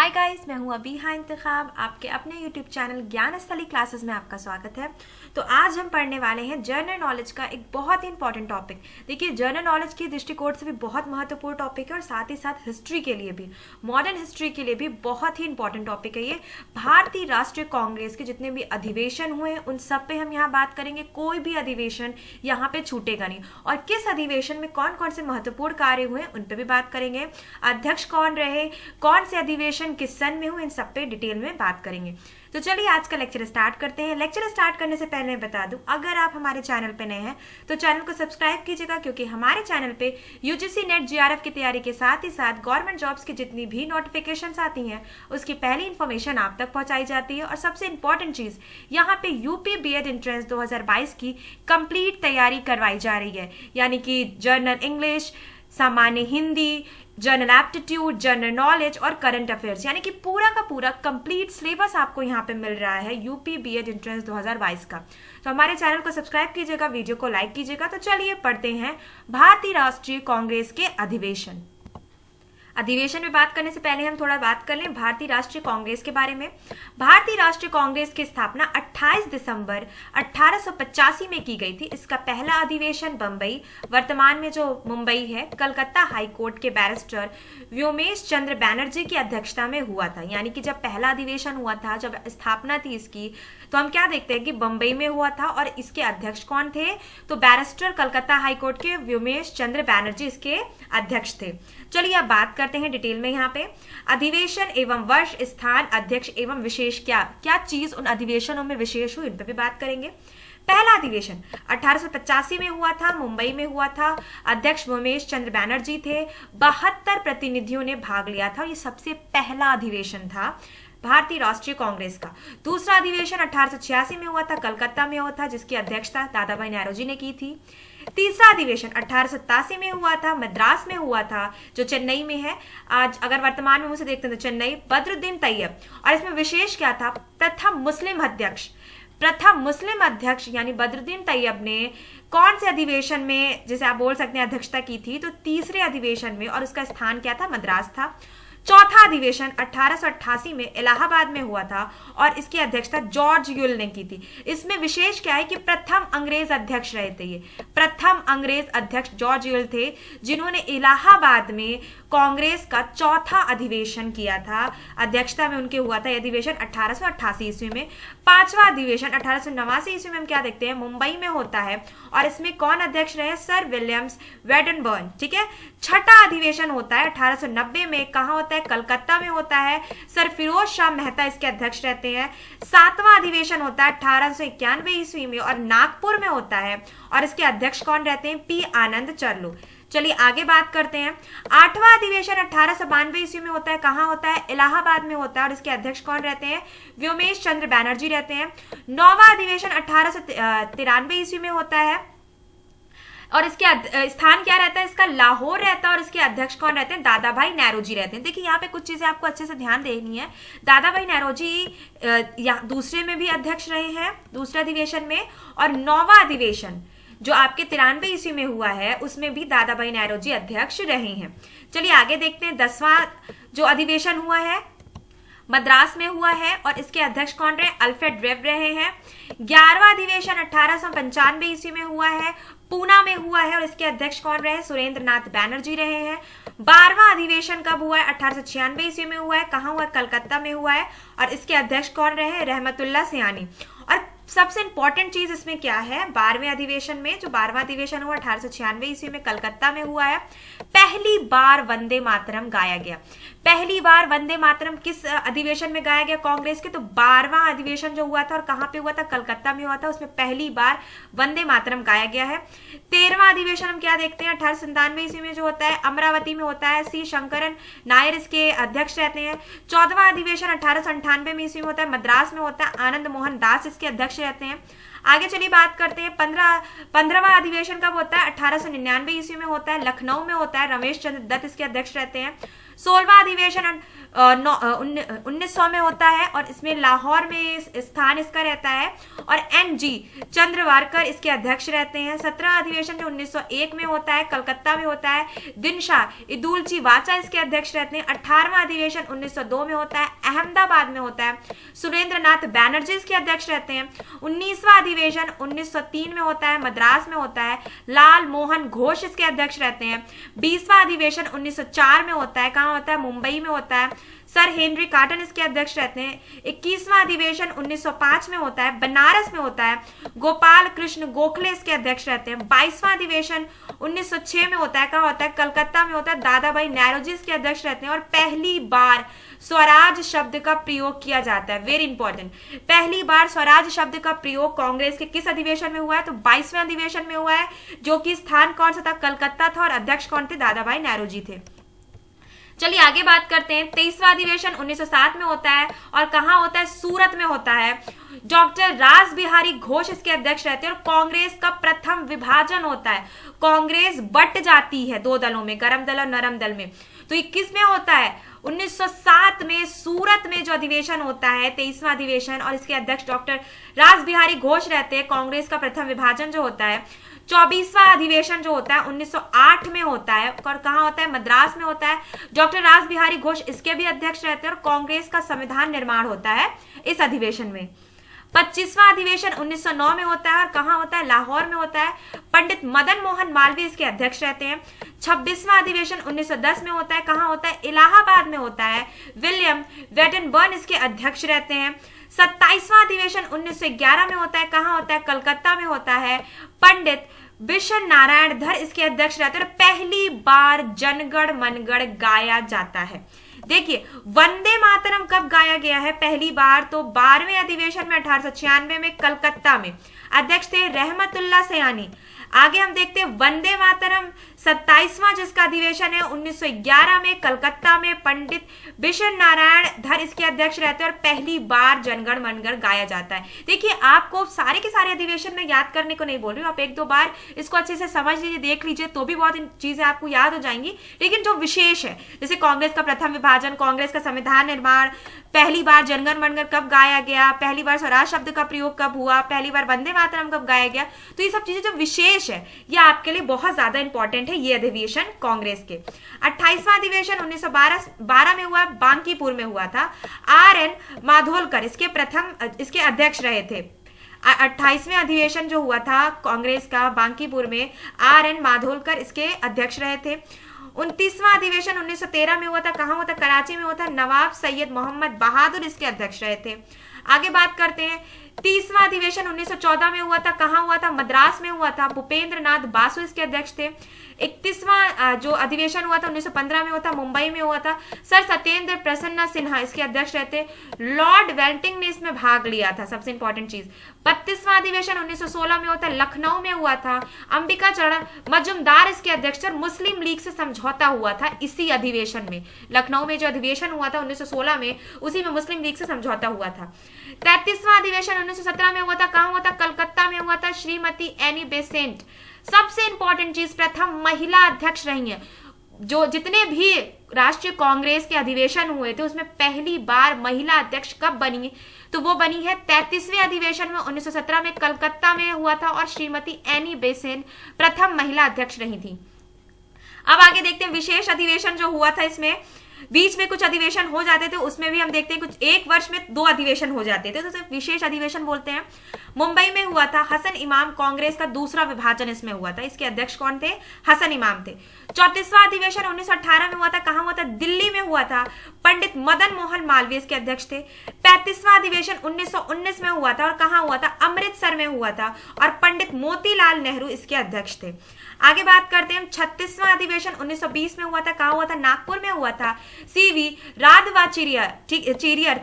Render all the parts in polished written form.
Hi guys, मैं हूं अबीहा इंतखाब। आपके अपने यूट्यूब चैनल ज्ञान स्थली क्लासेस में आपका स्वागत है। तो आज हम पढ़ने वाले हैं जनरल नॉलेज का एक बहुत ही इंपॉर्टेंट टॉपिक। देखिए, जनरल नॉलेज के दृष्टिकोण से भी बहुत महत्वपूर्ण टॉपिक है और साथ ही साथ हिस्ट्री के लिए भी, मॉडर्न हिस्ट्री के लिए भी बहुत ही इंपॉर्टेंट टॉपिक है ये। भारतीय राष्ट्रीय कांग्रेस के जितने भी अधिवेशन हुए उन सब पे हम यहाँ बात करेंगे। कोई भी अधिवेशन यहाँ पे छूटेगा नहीं और किस अधिवेशन में कौन कौन से महत्वपूर्ण कार्य हुए उन पे भी बात करेंगे। अध्यक्ष कौन रहे, कौन से अधिवेशन किस सन में हुए, इन सब पे डिटेल में बात करेंगे। तो चलिए आज का लेक्चर स्टार्ट करते हैं। लेक्चर स्टार्ट करने से पहले बता दूं, अगर आप हमारे चैनल पे नए हैं तो चैनल को सब्सक्राइब कीजिएगा, क्योंकि हमारे चैनल पे यूजीसी नेट जीआरएफ की तैयारी के साथ ही साथ गवर्नमेंट जॉब्स की जितनी भी नोटिफिकेशंस आती हैं उसकी पहली इन्फॉर्मेशन आप तक पहुंचाई जाती है। और सबसे इंपॉर्टेंट चीज, यहाँ पे यूपी बीएड एंट्रेंस 2022 की कंप्लीट तैयारी करवाई जा रही है, यानी कि जनरल इंग्लिश, सामान्य Hindi, general aptitude, general knowledge और करंट अफेयर्स, यानी कि पूरा का पूरा कंप्लीट सिलेबस आपको यहाँ पे मिल रहा है यूपी बीएड एंट्रेंस 2022 का। तो हमारे चैनल को सब्सक्राइब कीजिएगा, वीडियो को लाइक कीजिएगा। तो चलिए पढ़ते हैं भारतीय राष्ट्रीय कांग्रेस के अधिवेशन में बात करने से पहले हम थोड़ा बात कर लें भारतीय राष्ट्रीय कांग्रेस के बारे में। भारतीय राष्ट्रीय कांग्रेस की स्थापना 28 दिसंबर 1885 में की गई थी। इसका पहला अधिवेशन बंबई, वर्तमान में जो मुंबई है, कलकत्ता हाई कोर्ट के बैरिस्टर व्योमेश चंद्र बैनर्जी की अध्यक्षता में हुआ था। यानी कि जब पहला अधिवेशन हुआ था, जब स्थापना थी इसकी, तो हम क्या देखते हैं कि बंबई में हुआ था और इसके अध्यक्ष कौन थे, तो बैरिस्टर कलकत्ता हाई कोर्ट के व्योमेश चंद्र बैनर्जी इसके अध्यक्ष थे। चलिए अब बात करते हैं डिटेल में। यहाँ पे अधिवेशन एवं वर्ष, स्थान, अध्यक्ष एवं विशेष क्या क्या चीज उन अधिवेशनों में विशेष हुई, इन पर भी बात करेंगे। पहला अधिवेशन 1885 में हुआ था, मुंबई में हुआ था। अध्यक्ष व्योमेश चंद्र बैनर्जी थे। 72 प्रतिनिधियों ने भाग लिया था। ये सबसे पहला अधिवेशन था भारतीय राष्ट्रीय कांग्रेस का। दूसरा अधिवेशन 1886 में हुआ था, कलकत्ता में हुआ था, जिसकी अध्यक्षता दादाभाई नौरोजी ने की थी। तीसरा अधिवेशन 1887 में हुआ था, मद्रास में हुआ था, जो चेन्नई में है। आज अगर वर्तमान में उसे देखते हैं तो चेन्नई, बद्रुद्दीन तैयब। और इसमें विशेष क्या था, प्रथम मुस्लिम अध्यक्ष यानी बद्रुद्दीन तैयब ने कौन से अधिवेशन में, जैसे आप बोल सकते हैं, अध्यक्षता की थी, तो तीसरे अधिवेशन में, और उसका स्थान क्या था, मद्रास था। चौथा अधिवेशन 1888 में इलाहाबाद में हुआ था और इसकी अध्यक्षता जॉर्ज यूल ने की थी। इसमें विशेष क्या है कि प्रथम अंग्रेज अध्यक्ष रहे थे। ये प्रथम अंग्रेज अध्यक्ष जॉर्ज यूल थे, जिन्होंने इलाहाबाद में कांग्रेस का चौथा अधिवेशन किया था। अध्यक्षता में उनके हुआ था अधिवेशन 1888 ईस्वी में। पांचवा अधिवेशन 1889 ईस्वी में हम क्या देखते हैं, मुंबई में होता है और इसमें कौन अध्यक्ष रहे, सर विलियम्स वेडनबर्न। ठीक है। छठा अधिवेशन होता है 1890 में, कहाँ होता है, कलकत्ता में होता है। सर फिरोज शाह मेहता इसके अध्यक्ष रहते हैं। सातवां अधिवेशन होता है 1891 ईस्वी में और नागपुर में होता है और इसके अध्यक्ष कौन रहते हैं, पी आनंद चरलू। चलिए आगे बात करते हैं। आठवां अधिवेशन 1892 ईस्वी में होता है, कहाँ होता है, इलाहाबाद में होता है और इसके अध्यक्ष कौन रहते हैं, व्योमेश चंद्र बैनर्जी रहते हैं। नौवां अधिवेशन 1893 ईस्वी में होता है और इसके स्थान क्या रहता है, इसका लाहौर रहता है और इसके अध्यक्ष कौन रहते हैं, दादाभाई नौरोजी रहते हैं। देखिए यहाँ पे कुछ चीजें आपको अच्छे से ध्यान देनी है। दादाभाई नौरोजी दूसरे में भी अध्यक्ष रहे हैं, दूसरे अधिवेशन में, और नौवां अधिवेशन जो आपके 93 ईस्वी में हुआ है उसमें भी दादाभाई नौरोजी अध्यक्ष रहे हैं। चलिए आगे देखते हैं। 10वां जो अधिवेशन हुआ है मद्रास में हुआ है और इसके अध्यक्ष कौन रहे, अल्फ्रेड वेब रहे हैं। 11वां अधिवेशन 1895 ईस्वी में हुआ है, पूना में हुआ है और इसके अध्यक्ष कौन रहे, सुरेंद्र नाथ बैनर्जी रहे हैं। 12वां अधिवेशन कब हुआ है, 1896 ईस्वी में हुआ है, कहाँ हुआ है, कलकत्ता में हुआ है और इसके अध्यक्ष कौन रहे, रहमतुल्लाह सयानी। और सबसे इंपॉर्टेंट चीज इसमें क्या है, 12वें अधिवेशन में, जो 12वां अधिवेशन हुआ 1896 ईस्वी में कलकत्ता में हुआ है, पहली बार वंदे मातरम गाया गया। पहली बार वंदे मातरम किस अधिवेशन में गाया गया कांग्रेस के, तो 12वां अधिवेशन जो हुआ था और कहाँ पे हुआ था, कलकत्ता में हुआ था, उसमें पहली बार वंदे मातरम गाया गया है। 13वां अधिवेशन हम क्या देखते हैं, 1897 ईस्वी में जो होता है, अमरावती में होता है, सी शंकरन नायर इसके अध्यक्ष रहते हैं। 14वां अधिवेशन 1898 में ईस्वी में होता है, मद्रास में होता है, आनंद मोहन दास इसके अध्यक्ष रहते हैं। आगे चलिए बात करते हैं। 15वां अधिवेशन कब होता है, 1899 ईस्वी में होता है, लखनऊ में होता है, रमेश चंद्र दत्त इसके अध्यक्ष रहते हैं। 16वां अधिवेशन 1900 में होता है और इसमें लाहौर में स्थान इसका रहता है और NG चंद्रवारकर इसके अध्यक्ष रहते हैं। 17वां अधिवेशन जो 1901 में होता है कलकत्ता में होता है, दिनशाह इदुलची वाचा इसके अध्यक्ष रहते हैं। 18वां अधिवेशन 1902 में होता है, अहमदाबाद में होता है, सुरेंद्र नाथ बैनर्जी इसके अध्यक्ष रहते हैं। 19वां अधिवेशन 1903 में होता है, मद्रास में होता है, लाल मोहन घोष इसके अध्यक्ष रहते हैं। 20वां अधिवेशन 1904 में होता है, कहाँ होता है, मुंबई में होता है, सर हेनरी कॉटन इसके अध्यक्ष रहते हैं। 21वां अधिवेशन 1905 में होता है, बनारस में होता है, गोपाल कृष्ण गोखले इसके अध्यक्ष रहते हैं। 22वां अधिवेशन 1906 में होता है, कहाँ होता है, कलकत्ता में होता है, दादा भाई नौरोजी इसके अध्यक्ष रहते हैं। और पहली बार स्वराज शब्द का प्रयोग किया जाता है, वेरी इंपॉर्टेंट, पहली बार स्वराज शब्द का प्रयोग कांग्रेस के किस अधिवेशन में हुआ है, तो 22वें अधिवेशन में हुआ है, जो कि स्थान कौन सा था, कलकत्ता था, और अध्यक्ष कौन थे, दादा भाई नौरोजी थे। चलिए आगे बात करते हैं। 23वां अधिवेशन 1907 में होता है और कहाँ होता है, सूरत में होता है। डॉक्टर रास बिहारी घोष इसके अध्यक्ष रहते हैं और कांग्रेस का प्रथम विभाजन होता है। कांग्रेस बट जाती है दो दलों में, गरम दल और नरम दल में। तो 21 में होता है, 1907 में सूरत में जो अधिवेशन होता है 23वां अधिवेशन, और इसके अध्यक्ष डॉक्टर रास बिहारी घोष रहते हैं। कांग्रेस का प्रथम विभाजन जो होता है। 24वां अधिवेशन जो होता है 1908 में होता है और कहाँ होता है, मद्रास में होता है। डॉक्टर रास बिहारी घोष इसके भी अध्यक्ष रहते हैं और कांग्रेस का संविधान निर्माण होता है इस अधिवेशन में। 25वां अधिवेशन 1909 में होता है और कहाँ होता है, लाहौर में होता है। पंडित मदन मोहन मालवीय इसके अध्यक्ष रहते हैं। 26वां अधिवेशन 1910 में होता है, कहाँ होता है, इलाहाबाद में होता है। विलियम वेडनबर्न इसके अध्यक्ष रहते हैं। 27वां अधिवेशन 1911 में होता है, कहाँ होता है, कलकत्ता में होता है। पंडित बिशन नारायण धर इसके अध्यक्ष रहते हैं और पहली बार जनगण मनगढ़ गाया जाता है। देखिए वंदे मातरम कब गाया गया है पहली बार, तो 12वें अधिवेशन में 1896 में कलकत्ता में। अध्यक्ष थे रहमतुल्लाह सयानी। आगे हम देखते हैं वंदे मातरम 27वां जिसका अधिवेशन है 1911 में कलकत्ता में, पंडित बिशन नारायण धर इसके अध्यक्ष रहते हैं और पहली बार जनगण मनगढ़ गाया जाता है। देखिए आपको सारे के सारे अधिवेशन में याद करने को नहीं बोल रही हूँ, आप एक दो बार इसको अच्छे से समझ लीजिए, देख लीजिए, तो भी बहुत चीजें आपको याद हो जाएंगी। लेकिन जो विशेष है, जैसे कांग्रेस का प्रथम विभाजन, कांग्रेस का संविधान निर्माण, पहली बार जनगण मनगढ़ कब गाया गया, पहली बार स्वराज शब्द का प्रयोग कब हुआ, पहली बार वंदे मातरम कब गाया गया, तो ये सब चीजें जो विशेष है ये आपके लिए बहुत ज्यादा इंपॉर्टेंट है ये अधिवेशन कांग्रेस के। 28वां अधिवेशन 1912 में हुआ, बांकीपुर में हुआ था। RN माधोलकर इसके अध्यक्ष रहे थे। 28वें अधिवेशन जो हुआ था कांग्रेस का बांकीपुर में, RN माधोलकर इसके अध्यक्ष रहे थे। 29वां अधिवेशन 1913 में हुआ था, कहाँ हुआ था, कराची में हुआ था। नवाब सैयद मोहम्मद बहादुर इसके अध्यक्ष रहे थे। आगे बात करते हैं। 30वां अधिवेशन 1914 में हुआ था, कहाँ हुआ था, मद्रास में हुआ था। भूपेंद्र नाथ बासु इसके अध्यक्ष थे। 31वां जो अधिवेशन हुआ था 1915 में हुआ था, मुंबई में हुआ था। सर सत्येंद्र प्रसन्ना सिन्हा इसके अध्यक्ष रहते। लॉर्ड वेल्टिंग ने इसमें भाग लिया था, सबसे इंपॉर्टेंट चीज। 32वां अधिवेशन 1916 में होता है, लखनऊ में हुआ था। अंबिका चरण मजुमदार इसके अध्यक्ष और मुस्लिम लीग से समझौता हुआ था इसी अधिवेशन में। लखनऊ में जो अधिवेशन हुआ था 1916 में, उसी में मुस्लिम लीग से समझौता हुआ था। 33वां अधिवेशन 1917 में हुआ था, कहाँ हुआ था, कलकत्ता में हुआ था। श्रीमती एनी बेसेंट, सबसे इंपॉर्टेंट चीज, प्रथम महिला अध्यक्ष रही हैं। जो जितने भी राष्ट्रीय कांग्रेस के अधिवेशन हुए थे उसमें पहली बार महिला अध्यक्ष कब बनी, तो वो बनी है 33वें अधिवेशन में 1917 में कलकत्ता में हुआ था और श्रीमती एनी बेसेंट प्रथम महिला अध्यक्ष रही थी। अब आगे देखते हैं विशेष अधिवेशन जो हुआ था, इसमें बीच में कुछ अधिवेशन हो जाते थे, उसमें भी हम देखते हैं कुछ एक वर्ष में 2 अधिवेशन हो जाते थे, तो सिर्फ विशेष अधिवेशन बोलते हैं। मुंबई में हुआ था, हसन इमाम कांग्रेस का दूसरा विभाजन इसमें हुआ था। इसके अध्यक्ष कौन थे, हसन इमाम थे। 34वां अधिवेशन 1918 में हुआ था, कहाँ हुआ था, दिल्ली में हुआ था। पंडित मदन मोहन मालवीय इसके अध्यक्ष थे। 35वां अधिवेशन 1919 में हुआ था और कहाँ हुआ था, अमृतसर में हुआ था और पंडित मोतीलाल नेहरू इसके अध्यक्ष थे। आगे बात करते हैं। 36वां अधिवेशन 1920 में हुआ था, कहाँ हुआ था, नागपुर में हुआ था। CV राधवाचार्य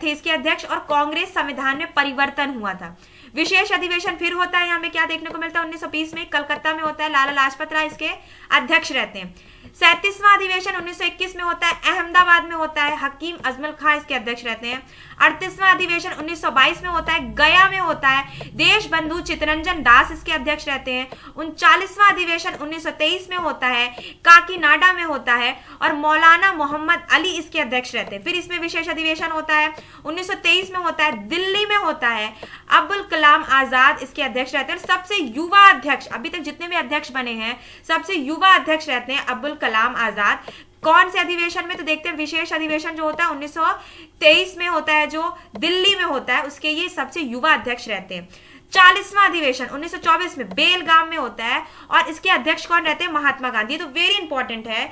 थे इसके अध्यक्ष और कांग्रेस संविधान में परिवर्तन हुआ था। विशेष अधिवेशन फिर होता है, हमें क्या देखने को मिलता है, 1920 में कलकत्ता में होता है। लाला लाजपत राय इसके अध्यक्ष रहते हैं। 37वां अधिवेशन 1921 में होता है, अहमदाबाद में होता है, हकीम अजमल खां इसके अध्यक्ष रहते हैं। 38वां अधिवेशन 1922 में होता है, गया में होता है, देश बंधु चित्तरंजन दास इसके अध्यक्ष रहते हैं। 39वां अधिवेशन 1923 में होता है, काकीनाडा में होता है और मौलाना मोहम्मद अली इसके अध्यक्ष रहते हैं। फिर इसमें विशेष अधिवेशन होता है 1923 में होता है, दिल्ली में होता है, अब्दुल कलाम आजाद इसके अध्यक्ष रहते हैं। और सबसे युवा अध्यक्ष, अभी तक जितने भी अध्यक्ष बने हैं सबसे युवा अध्यक्ष रहते हैं अब्दुल कलाम आजाद। कौन से अधिवेशन में? तो देखते हैं विशेष अधिवेशन जो होता है 1923 में होता है, जो दिल्ली में होता है, उसके ये सबसे युवा अध्यक्ष रहते हैं। 40वां अधिवेशन 1924 में बेलगाम में होता है और इसके अध्यक्ष कौन रहते हैं? महात्मा गांधी। तो वेरी इंपॉर्टेंट है,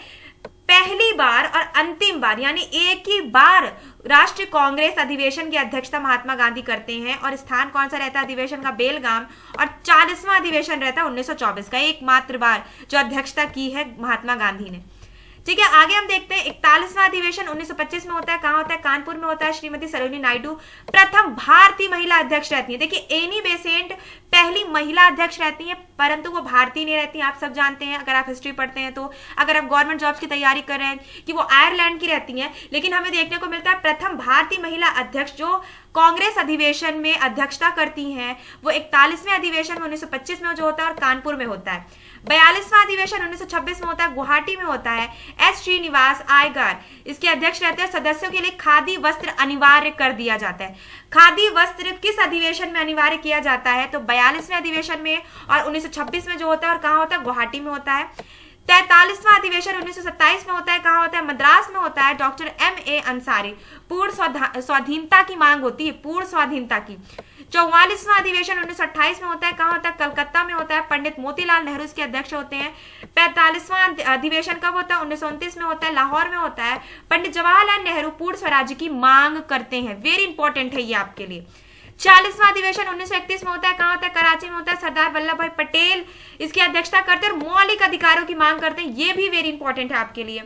पहली बार और अंतिम बार यानी एक ही बार राष्ट्रीय कांग्रेस अधिवेशन की अध्यक्षता महात्मा गांधी करते हैं और स्थान कौन सा रहता है अधिवेशन का? बेलगाम। और 40वां अधिवेशन रहता है 1924 का, एकमात्र बार जो अध्यक्षता की है महात्मा गांधी ने। ठीक है, आगे हम देखते हैं 41वां अधिवेशन 1925 में होता है, कहां होता है? कानपुर में होता है। श्रीमती सरोजिनी नायडू प्रथम भारतीय महिला अध्यक्ष रहती है। देखिए एनी बेसेंट पहली महिला अध्यक्ष रहती है, परंतु वो भारतीय नहीं रहती, आप सब जानते हैं अगर आप हिस्ट्री पढ़ते हैं तो। अगर आप गवर्नमेंट जॉब्स की तैयारी कर रहे हैं कि वो आयरलैंड की रहती हैं, लेकिन हमें देखने को मिलता है प्रथम भारतीय महिला अध्यक्ष जो कांग्रेस अधिवेशन में अध्यक्षता करती हैं वो 41वें अधिवेशन में 1925 में जो होता है और कानपुर में होता है। 42वां अधिवेशन 1926 में होता है, गुवाहाटी में होता है, एस श्रीनिवास आयगर इसके अध्यक्ष रहते हैं। सदस्यों के लिए खादी वस्त्र अनिवार्य कर दिया जाता है। खादी वस्त्र किस अधिवेशन में अनिवार्य किया जाता है? तो 42वें अधिवेशन में और 1926 में जो होता है और कहां होता है? गुवाहाटी में होता है। 43वां अधिवेशन 1927 में होता है, कहां होता है? मद्रास में होता है। Doctor M.A. अंसारी, पूर्ण स्वाधीनता की मांग होती है, पूर्ण स्वाधीनता की। 44वां अधिवेशन 1928 में होता है, कहां होता है? कलकत्ता में होता है। पंडित मोतीलाल नेहरू इसके अध्यक्ष होते हैं। 45वां अधिवेशन कब होता है? 1929 में होता है, लाहौर में होता है। पंडित जवाहरलाल नेहरू पूर्ण स्वराज्य की मांग करते हैं, वेरी इंपॉर्टेंट है ये आपके लिए। 40वां अधिवेशन 1931 में होता है, कहां होता है? कराची में होता है। सरदार वल्लभ भाई पटेल इसकी अध्यक्षता करते हैं और मौलिक अधिकारों की मांग करते हैं, ये भी वेरी इंपॉर्टेंट है आपके लिए।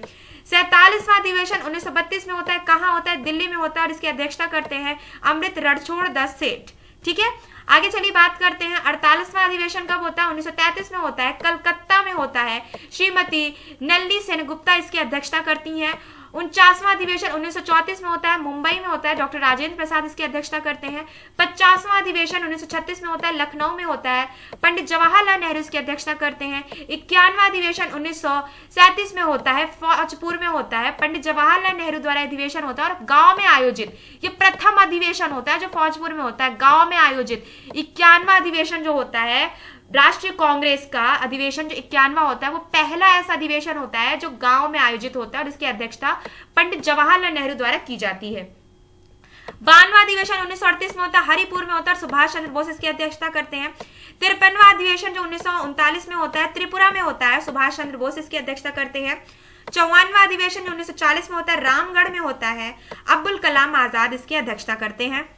47वां अधिवेशन 1932 में होता है, कहां होता है? दिल्ली में होता है और इसकी अध्यक्षता करते हैं अमृत रणछोड़ दास सेठ। ठीक है, आगे चलिए बात करते हैं 48वां अधिवेशन कब होता है? 1933 में होता है, कलकत्ता में होता है। श्रीमती नलिनी सेनगुप्ता इसकी अध्यक्षता करती हैं। 49वां अधिवेशन 1934 में होता है, मुंबई में होता है, डॉक्टर राजेंद्र प्रसाद इसकी अध्यक्षता करते हैं। 50वां अधिवेशन 1936 में होता है, लखनऊ में होता है, पंडित जवाहरलाल नेहरू इसकी अध्यक्षता करते हैं। 51वां अधिवेशन 1937 में होता है, फौजपुर में होता है, पंडित जवाहरलाल नेहरू द्वारा अधिवेशन होता है और गांव में आयोजित, ये प्रथम अधिवेशन होता है जो फौजपुर में होता है, गांव में आयोजित। 51वां अधिवेशन जो होता है राष्ट्रीय कांग्रेस का अधिवेशन जो 51वां होता है वो पहला ऐसा अधिवेशन होता है जो गांव में आयोजित होता है और इसकी अध्यक्षता पंडित जवाहरलाल नेहरू द्वारा की जाती है। 52वां अधिवेशन 1938 में होता है, हरिपुर में होता है, सुभाष चंद्र बोस इसकी अध्यक्षता करते हैं। 53वां अधिवेशन जो 1939 में होता है, त्रिपुरा में होता है, सुभाष चंद्र बोस इसकी अध्यक्षता करते हैं। 54वां अधिवेशन जो 1940 में होता है, रामगढ़ में होता है, अब्दुल कलाम आजाद इसकी अध्यक्षता करते हैं।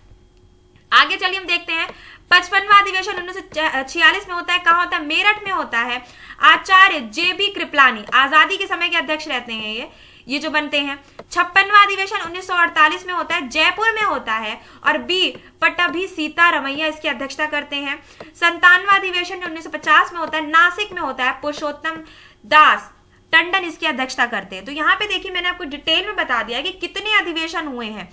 आगे चलिए हम देखते हैं 55वां अधिवेशन 1946 में होता है, कहां होता है? मेरठ में होता है। आचार्य JB कृपलानी आजादी के समय के अध्यक्ष रहते हैं ये जो बनते हैं। 56वां अधिवेशन 1948 में होता है, जयपुर में होता है और B पट्टाभी सीतारमैया इसकी अध्यक्षता करते हैं। 57वां अधिवेशन 1950 में होता है, नासिक में होता है, पुरुषोत्तम दास टंडन इसकी अध्यक्षता करते हैं। तो यहाँ पे देखिए मैंने आपको डिटेल में बता दिया कि कितने अधिवेशन हुए हैं,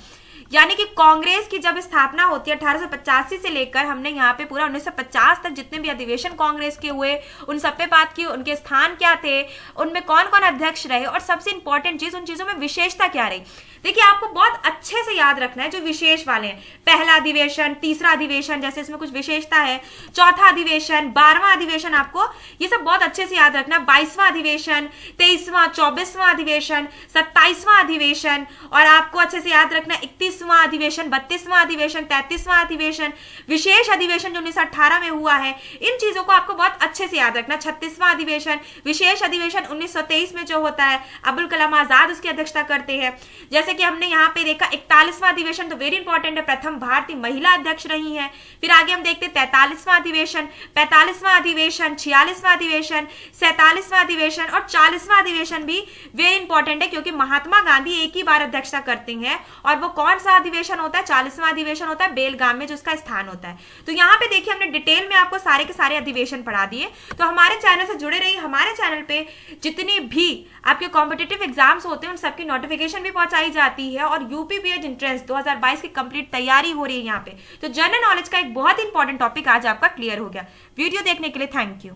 यानी कि कांग्रेस की जब स्थापना होती है 1885 से लेकर हमने यहाँ पे पूरा 1950 तक जितने भी अधिवेशन कांग्रेस के हुए उन सब पे बात की, उनके स्थान क्या थे, उनमें कौन कौन अध्यक्ष रहे और सबसे इंपॉर्टेंट चीज उन चीजों में विशेषता क्या रही। देखिए आपको बहुत अच्छे से याद रखना है जो विशेष वाले हैं, पहला अधिवेशन, तीसरा अधिवेशन जैसे इसमें कुछ विशेषता है, चौथा अधिवेशन, 12वां अधिवेशन, आपको ये सब बहुत अच्छे से याद रखना। 22वां अधिवेशन, 23वां, 24वां अधिवेशन, 27वां अधिवेशन और आपको अच्छे से याद रखना 31वां अधिवेशन, 32वां अधिवेशन, 33वां अधिवेशन, विशेष अधिवेशन जो 1918 में हुआ है, इन चीजों को आपको बहुत अच्छे से याद रखना। 36वां अधिवेशन, विशेष अधिवेशन 1923 में जो होता है, अब्दुल कलाम आजाद उसकी अध्यक्षता करते हैं। जैसे कि हमने यहाँ पे देखा 41वां अधिवेशन तो वेरी इंपॉर्टेंट है, प्रथम भारतीय महिला अध्यक्ष रही हैं। फिर आगे हम देखते 43वां अधिवेशन, 45वां अधिवेशन, 46वां अधिवेशन, 47वां अधिवेशन और 40वां अधिवेशन भी वेरी इंपॉर्टेंट है, क्योंकि महात्मा गांधी एक ही बार अध्यक्षता करते हैं। और वो कौन सा अधिवेशन होता है? 40वां अधिवेशन होता है बेलगाम में, जो उसका स्थान होता है। तो यहाँ पे देखिए हमने डिटेल में आपको सारे के सारे अधिवेशन पढ़ा दिए। तो हमारे चैनल से जुड़े रहिए। हमारे चैनल पे जितनी भी आपके कॉम्पिटिटिव एग्जाम्स होते हैं उन सबकी नोटिफिकेशन भी पहुंचाई जाती है, और यूपीपीएससी एंट्रेंस 2022 की कंप्लीट तैयारी हो रही है यहाँ पे। तो जनरल नॉलेज का एक बहुत इंपॉर्टेंट टॉपिक आज आपका क्लियर हो गया। वीडियो देखने के लिए थैंक यू।